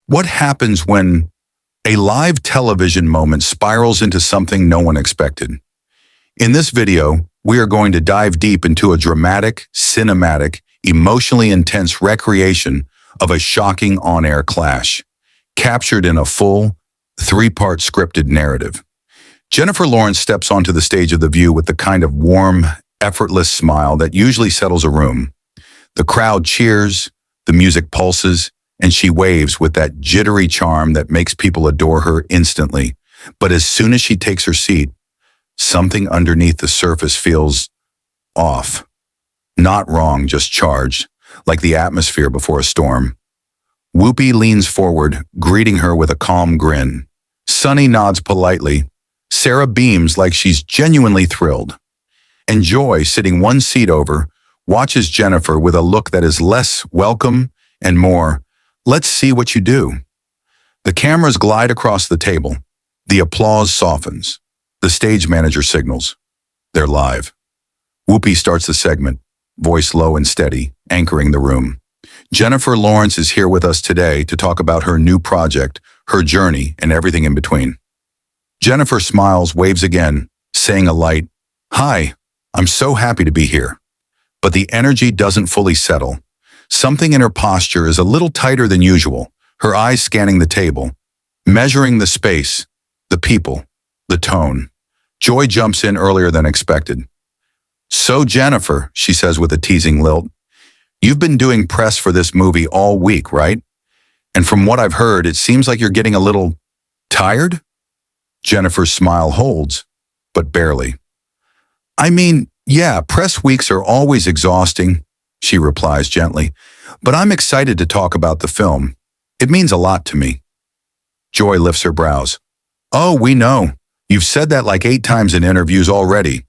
What happens when a live television moment spirals into something no one expected? In this video, we are going to dive deep into a dramatic, cinematic, emotionally intense recreation of a shocking on-air clash, captured in a full, three-part scripted narrative. Jennifer Lawrence steps onto the stage of The View with the kind of warm, effortless smile that usually settles a room. The crowd cheers, the music pulses, and she waves with that jittery charm that makes people adore her instantly. But as soon as she takes her seat, something underneath the surface feels off. Not wrong, just charged, like the atmosphere before a storm. Whoopi leans forward, greeting her with a calm grin. Sunny nods politely. Sarah beams like she's genuinely thrilled. And Joy, sitting one seat over, watches Jennifer with a look that is less welcome and more, "Let's see what you do." The cameras glide across the table. The applause softens. The stage manager signals. They're live. Whoopi starts the segment, voice low and steady, anchoring the room. Jennifer Lawrence is here with us today to talk about her new project, her journey, and everything in between. Jennifer smiles, waves again, saying a light, "Hi, I'm so happy to be here." But the energy doesn't fully settle. Something in her posture is a little tighter than usual, her eyes scanning the table, measuring the space, the people, the tone. Joy jumps in earlier than expected. "So Jennifer," she says with a teasing lilt, "you've been doing press for this movie all week, right? And from what I've heard, it seems like you're getting a little tired?" Jennifer's smile holds, but barely. "I mean, yeah, press weeks are always exhausting," she replies gently, "but I'm excited to talk about the film. It means a lot to me." Joy lifts her brows. "Oh, we know. You've said that like 8 times in interviews already."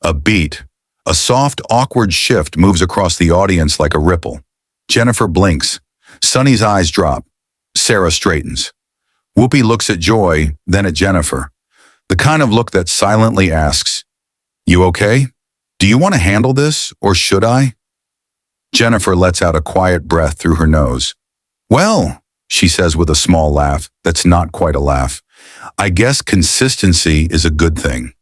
A beat, a soft, awkward shift moves across the audience like a ripple. Jennifer blinks. Sunny's eyes drop. Sarah straightens. Whoopi looks at Joy, then at Jennifer. The kind of look that silently asks, "You okay? Do you want to handle this, or should I?" Jennifer lets out a quiet breath through her nose. "Well," she says with a small laugh that's not quite a laugh, "I guess consistency is a good thing."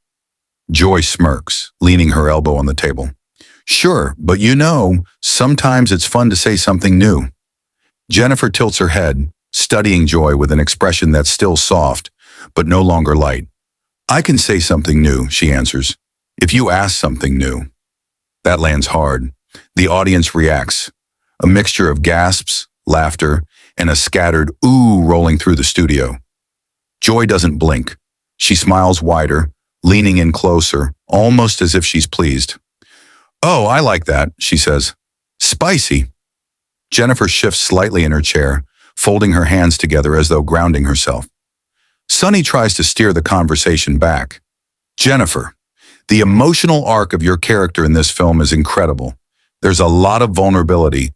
Joy smirks, leaning her elbow on the table. "Sure, but sometimes it's fun to say something new." Jennifer tilts her head, studying Joy with an expression that's still soft, but no longer light. "I can say something new," she answers, "if you ask something new." That lands hard. The audience reacts. A mixture of gasps, laughter, and a scattered ooh rolling through the studio. Joy doesn't blink. She smiles wider, leaning in closer, almost as if she's pleased. "Oh, I like that," she says. "Spicy." Jennifer shifts slightly in her chair, folding her hands together as though grounding herself. Sunny tries to steer the conversation back. "Jennifer, the emotional arc of your character in this film is incredible. There's a lot of vulnerability."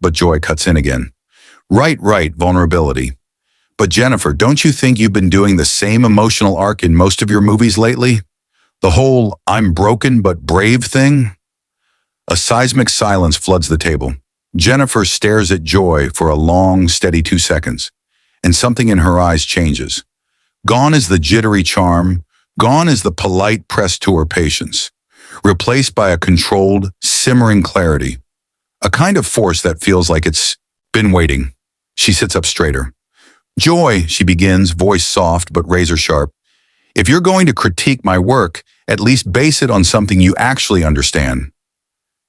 But Joy cuts in again. Right, vulnerability. "But Jennifer, don't you think you've been doing the same emotional arc in most of your movies lately? The whole 'I'm broken but brave' thing?" A seismic silence floods the table. Jennifer stares at Joy for a long, steady 2 seconds, and something in her eyes changes. Gone is the jittery charm, gone is the polite press tour patience, replaced by a controlled, simmering clarity, a kind of force that feels like it's been waiting. She sits up straighter. "Joy," she begins, voice soft but razor sharp, "if you're going to critique my work, at least base it on something you actually understand."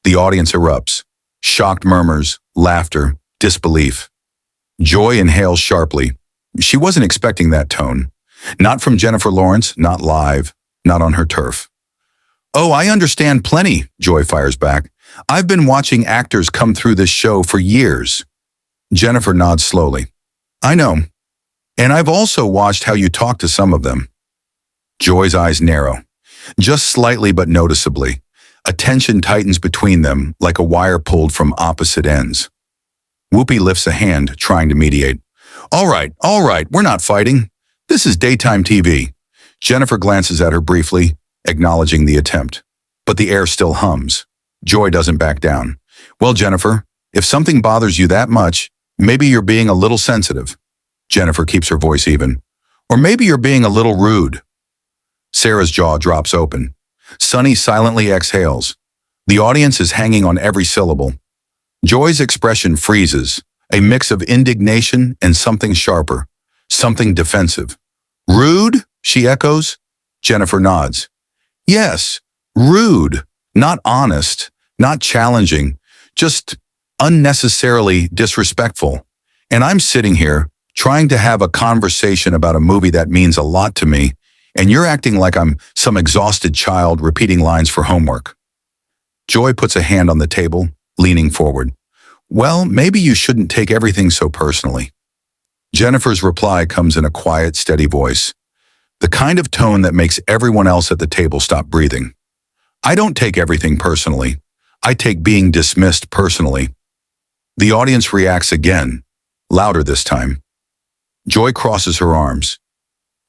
The audience erupts. Shocked murmurs, laughter, disbelief. Joy inhales sharply. She wasn't expecting that tone. Not from Jennifer Lawrence, not live, not on her turf. "Oh, I understand plenty," Joy fires back. "I've been watching actors come through this show for years." Jennifer nods slowly. "I know. And I've also watched how you talk to some of them." Joy's eyes narrow. Just slightly but noticeably. A tension tightens between them like a wire pulled from opposite ends. Whoopi lifts a hand, trying to mediate. All right, we're not fighting. This is daytime TV." Jennifer glances at her briefly, acknowledging the attempt. But the air still hums. Joy doesn't back down. "Well, Jennifer, if something bothers you that much, maybe you're being a little sensitive." Jennifer keeps her voice even. Or maybe you're being a little rude. Sarah's jaw drops open. Sunny silently exhales. The audience is hanging on every syllable. Joy's expression freezes, a mix of indignation and something sharper, something defensive. Rude? She echoes. Jennifer nods. Yes, rude. Not honest, not challenging, just unnecessarily disrespectful. And I'm sitting here, trying to have a conversation about a movie that means a lot to me, and you're acting like I'm some exhausted child repeating lines for homework. Joy puts a hand on the table, leaning forward. Well, maybe you shouldn't take everything so personally. Jennifer's reply comes in a quiet, steady voice, the kind of tone that makes everyone else at the table stop breathing. I don't take everything personally. I take being dismissed personally. The audience reacts again, louder this time. Joy crosses her arms.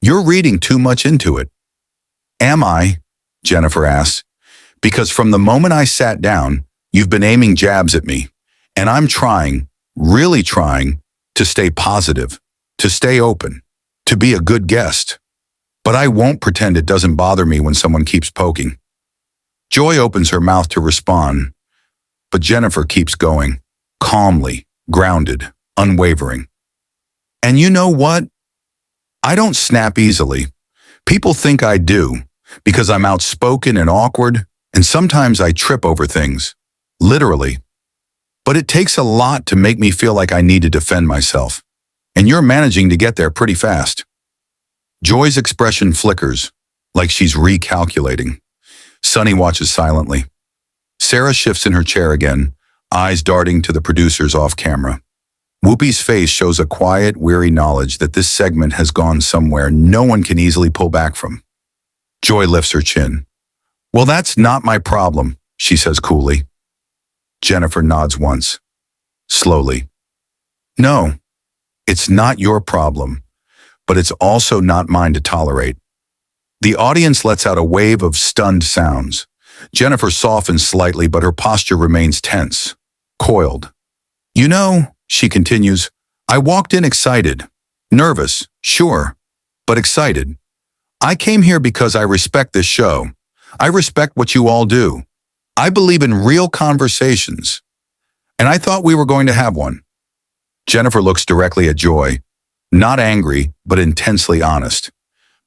You're reading too much into it. Am I? Jennifer asks. Because from the moment I sat down, you've been aiming jabs at me, and I'm trying, really trying, to stay positive, to stay open, to be a good guest. But I won't pretend it doesn't bother me when someone keeps poking. Joy opens her mouth to respond, but Jennifer keeps going, calmly, grounded, unwavering. And you know what? I don't snap easily. People think I do, because I'm outspoken and awkward, and sometimes I trip over things, literally. But it takes a lot to make me feel like I need to defend myself, and you're managing to get there pretty fast. Joy's expression flickers, like she's recalculating. Sunny watches silently. Sarah shifts in her chair again, eyes darting to the producers off camera. Whoopi's face shows a quiet, weary knowledge that this segment has gone somewhere no one can easily pull back from. Joy lifts her chin. Well, that's not my problem, she says coolly. Jennifer nods once, slowly. No, it's not your problem, but it's also not mine to tolerate. The audience lets out a wave of stunned sounds. Jennifer softens slightly, but her posture remains tense, coiled. You know, she continues, I walked in excited, nervous, sure, but excited. I came here because I respect this show. I respect what you all do. I believe in real conversations. And I thought we were going to have one. Jennifer looks directly at Joy, not angry, but intensely honest.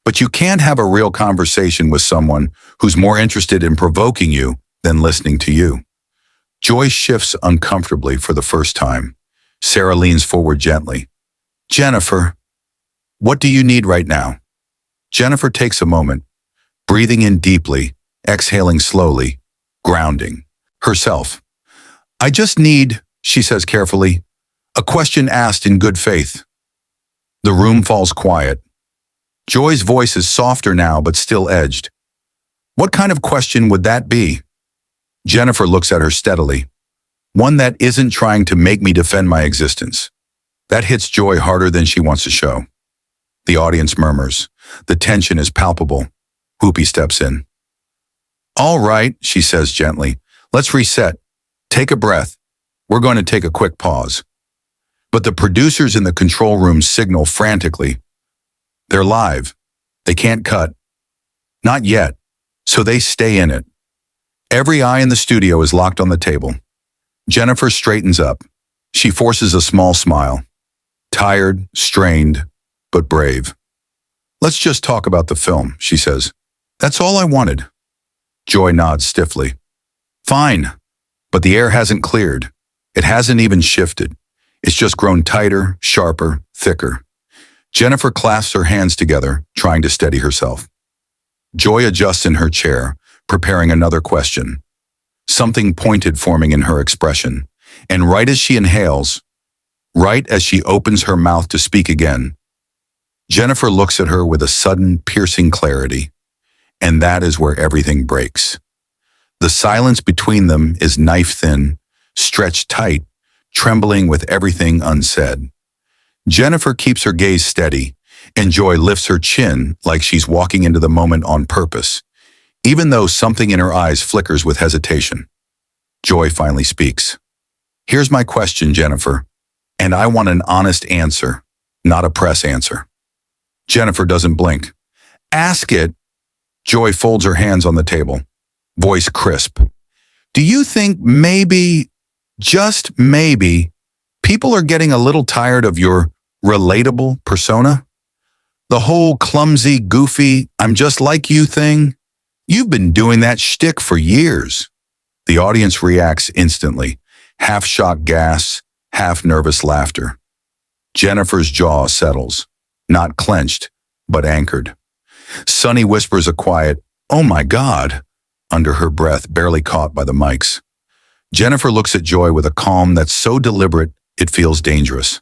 But you can't have a real conversation with someone who's more interested in provoking you than listening to you. Joy shifts uncomfortably for the first time. Sarah leans forward gently. Jennifer, what do you need right now? Jennifer takes a moment, breathing in deeply, exhaling slowly, grounding herself. I just need, she says carefully, a question asked in good faith. The room falls quiet. Joy's voice is softer now, but still edged. What kind of question would that be? Jennifer looks at her steadily. One that isn't trying to make me defend my existence. That hits Joy harder than she wants to show. The audience murmurs. The tension is palpable. Whoopi steps in. All right, she says gently. Let's reset. Take a breath. We're going to take a quick pause. But the producers in the control room signal frantically. They're live. They can't cut. Not yet. So they stay in it. Every eye in the studio is locked on the table. Jennifer straightens up. She forces a small smile. Tired, strained, but brave. Let's just talk about the film, she says. That's all I wanted. Joy nods stiffly. Fine, but the air hasn't cleared. It hasn't even shifted. It's just grown tighter, sharper, thicker. Jennifer clasps her hands together, trying to steady herself. Joy adjusts in her chair, preparing another question. Something pointed forming in her expression, and right as she inhales, right as she opens her mouth to speak again, Jennifer looks at her with a sudden, piercing clarity, and that is where everything breaks. The silence between them is knife-thin, stretched tight, trembling with everything unsaid. Jennifer keeps her gaze steady, and Joy lifts her chin like she's walking into the moment on purpose, even though something in her eyes flickers with hesitation. Joy finally speaks. Here's my question, Jennifer, and I want an honest answer. not a press answer. Jennifer doesn't blink. Ask it. Joy folds her hands on the table, voice crisp. Do you think maybe, just maybe, people are getting a little tired of your relatable persona? The whole clumsy, goofy, I'm just like you thing? You've been doing that shtick for years. The audience reacts instantly, half shocked gasps, half nervous laughter. Jennifer's jaw settles, not clenched, but anchored. Sunny whispers a quiet, "Oh my God," under her breath, barely caught by the mics. Jennifer looks at Joy with a calm that's so deliberate it feels dangerous.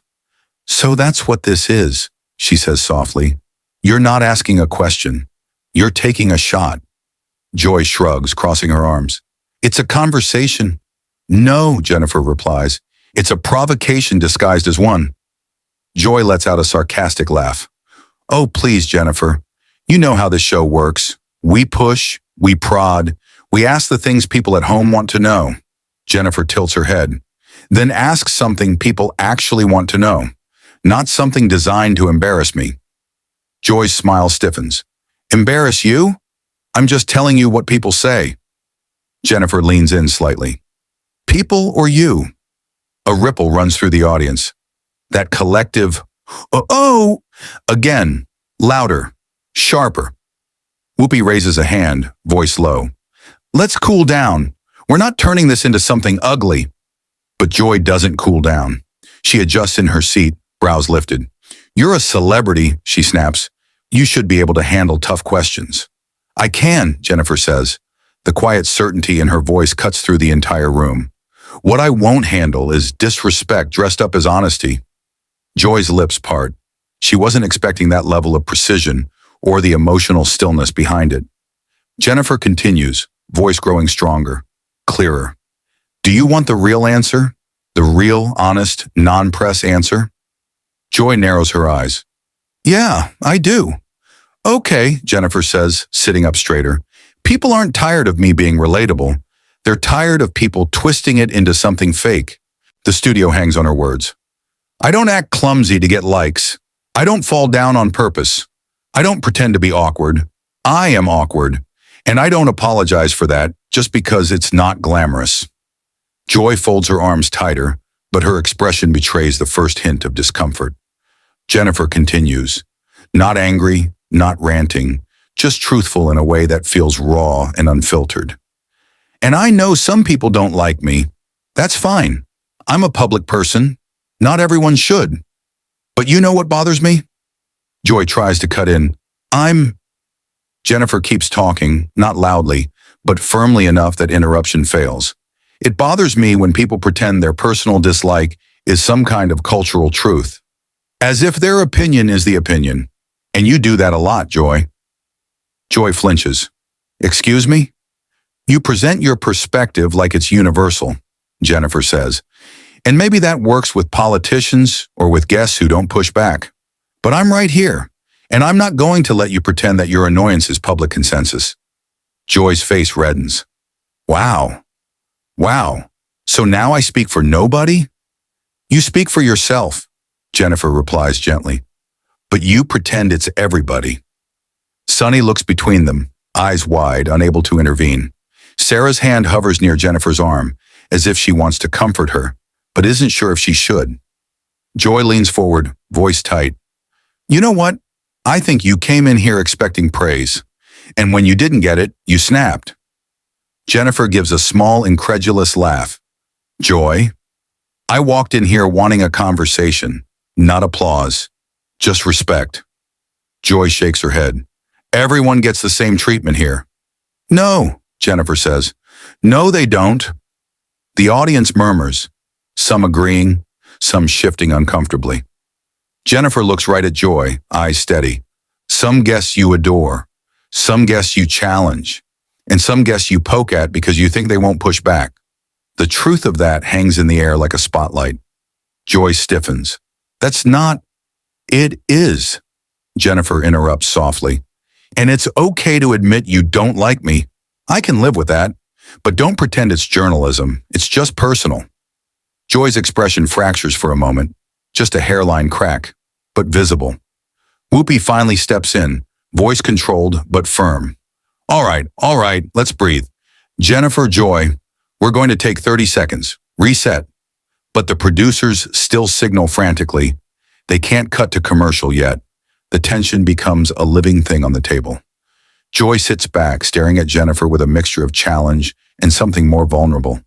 "So that's what this is," she says softly. "You're not asking a question. You're taking a shot." Joy shrugs, crossing her arms. "It's a conversation." "No," Jennifer replies. "It's a provocation disguised as one." Joy lets out a sarcastic laugh. "Oh, please, Jennifer. You know how this show works. We push, we prod, we ask the things people at home want to know." Jennifer tilts her head. "Then ask something people actually want to know, not something designed to embarrass me." Joy's smile stiffens. "Embarrass you? I'm just telling you what people say." Jennifer leans in slightly. "People or you?" A ripple runs through the audience. That collective, "Oh!" Again, louder, sharper. Whoopi raises a hand, voice low. "Let's cool down. We're not turning this into something ugly." But Joy doesn't cool down. She adjusts in her seat, brows lifted. "You're a celebrity," she snaps. "You should be able to handle tough questions." "I can," Jennifer says. The quiet certainty in her voice cuts through the entire room. "What I won't handle is disrespect dressed up as honesty." Joy's lips part. She wasn't expecting that level of precision or the emotional stillness behind it. Jennifer continues, voice growing stronger, clearer. "Do you want the real answer? The real, honest, non-press answer?" Joy narrows her eyes. "Yeah, I do." "Okay," Jennifer says, sitting up straighter. "People aren't tired of me being relatable. They're tired of people twisting it into something fake." The studio hangs on her words. "I don't act clumsy to get likes. I don't fall down on purpose. I don't pretend to be awkward. I am awkward. And I don't apologize for that just because it's not glamorous." Joy folds her arms tighter, but her expression betrays the first hint of discomfort. Jennifer continues, not angry, not ranting, just truthful in a way that feels raw and unfiltered. "And I know some people don't like me. That's fine. I'm a public person. Not everyone should. But you know what bothers me?" Joy tries to cut in. Jennifer keeps talking, not loudly, but firmly enough that interruption fails. "It bothers me when people pretend their personal dislike is some kind of cultural truth. As if their opinion is the opinion. And you do that a lot, Joy." Joy flinches. "Excuse me?" "You present your perspective like it's universal," Jennifer says. "And maybe that works with politicians or with guests who don't push back. But I'm right here, and I'm not going to let you pretend that your annoyance is public consensus." Joy's face reddens. Wow. So now I speak for nobody?" "You speak for yourself," Jennifer replies gently. "But you pretend it's everybody." Sunny looks between them, eyes wide, unable to intervene. Sarah's hand hovers near Jennifer's arm, as if she wants to comfort her, but isn't sure if she should. Joy leans forward, voice tight. "You know what? I think you came in here expecting praise, and when you didn't get it, you snapped." Jennifer gives a small, incredulous laugh. "Joy, I walked in here wanting a conversation, not applause, just respect." Joy shakes her head. "Everyone gets the same treatment here." "No," Jennifer says. "No, they don't." The audience murmurs, some agreeing, some shifting uncomfortably. Jennifer looks right at Joy, eyes steady. "Some guests you adore, some guests you challenge, and some guests you poke at because you think they won't push back. The truth of that hangs in the air like a spotlight." Joy stiffens. "That's not..." "It is," Jennifer interrupts softly. "And it's okay to admit you don't like me. I can live with that. But don't pretend it's journalism. It's just personal." Joy's expression fractures for a moment, just a hairline crack. but visible. Whoopi finally steps in, voice controlled but firm. All right, let's breathe. Jennifer, Joy, we're going to take 30 seconds. Reset. But the producers still signal frantically. They can't cut to commercial yet. The tension becomes a living thing on the table. Joy sits back, staring at Jennifer with a mixture of challenge and something more vulnerable.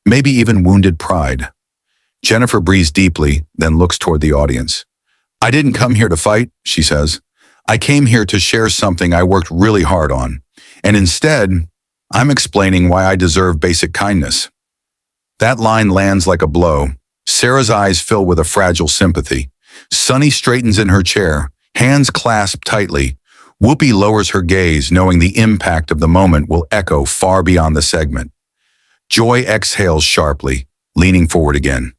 Maybe even wounded pride. Jennifer breathes deeply, then looks toward the audience. I didn't come here to fight, she says. I came here to share something I worked really hard on. And instead, I'm explaining why I deserve basic kindness. That line lands like a blow. Sarah's eyes fill with a fragile sympathy. Sunny straightens in her chair, hands clasped tightly. Whoopi lowers her gaze, knowing the impact of the moment will echo far beyond the segment. Joy exhales sharply, leaning forward again.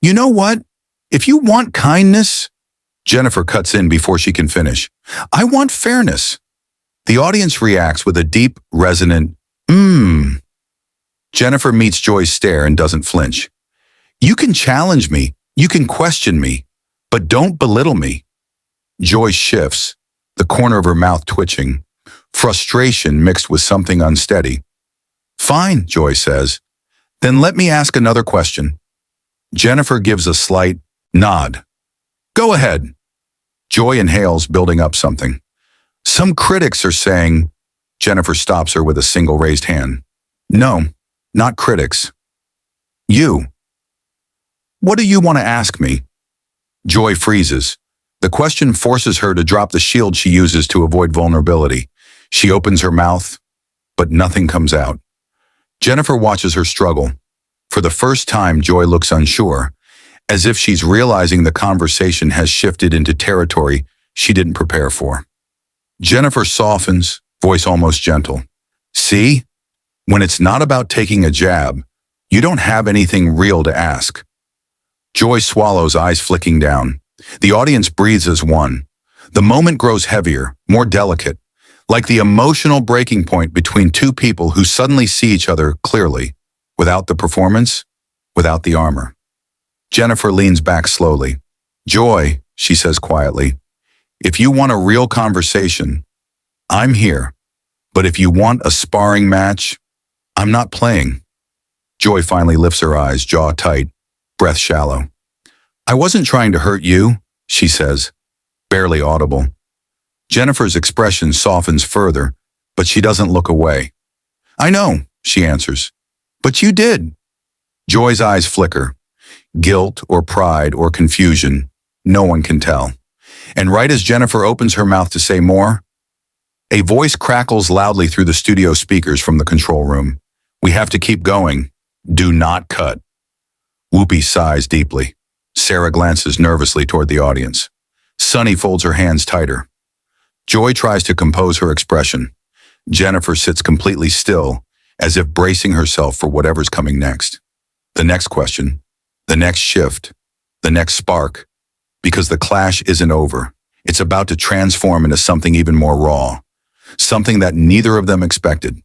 You know what? If you want kindness, Jennifer cuts in before she can finish. I want fairness. The audience reacts with a deep, resonant, Jennifer meets Joy's stare and doesn't flinch. You can challenge me, you can question me, but don't belittle me. Joy shifts, the corner of her mouth twitching, frustration mixed with something unsteady. Fine, Joy says. Then let me ask another question. Jennifer gives a slight nod. Go ahead. Joy inhales, building up something. Some critics are saying, Jennifer stops her with a single raised hand. No, not critics. You. What do you want to ask me? Joy freezes. The question forces her to drop the shield she uses to avoid vulnerability. She opens her mouth, but nothing comes out. Jennifer watches her struggle. For the first time, Joy looks unsure, as if she's realizing the conversation has shifted into territory she didn't prepare for. Jennifer softens, voice almost gentle. See? When it's not about taking a jab, you don't have anything real to ask. Joy swallows, eyes flicking down. The audience breathes as one. The moment grows heavier, more delicate, like the emotional breaking point between two people who suddenly see each other clearly, without the performance, without the armor. Jennifer leans back slowly. Joy, she says quietly, if you want a real conversation, I'm here. But if you want a sparring match, I'm not playing. Joy finally lifts her eyes, jaw tight, breath shallow. I wasn't trying to hurt you, she says, barely audible. Jennifer's expression softens further, but she doesn't look away. I know, she answers. But you did. Joy's eyes flicker. Guilt or pride or confusion, no one can tell. And right as Jennifer opens her mouth to say more, a voice crackles loudly through the studio speakers from the control room. We have to keep going. Do not cut. Whoopi sighs deeply. Sarah glances nervously toward the audience. Sunny folds her hands tighter. Joy tries to compose her expression. Jennifer sits completely still, as if bracing herself for whatever's coming next. The next question, the next shift, the next spark. Because the clash isn't over. It's about to transform into something even more raw. Something that neither of them expected.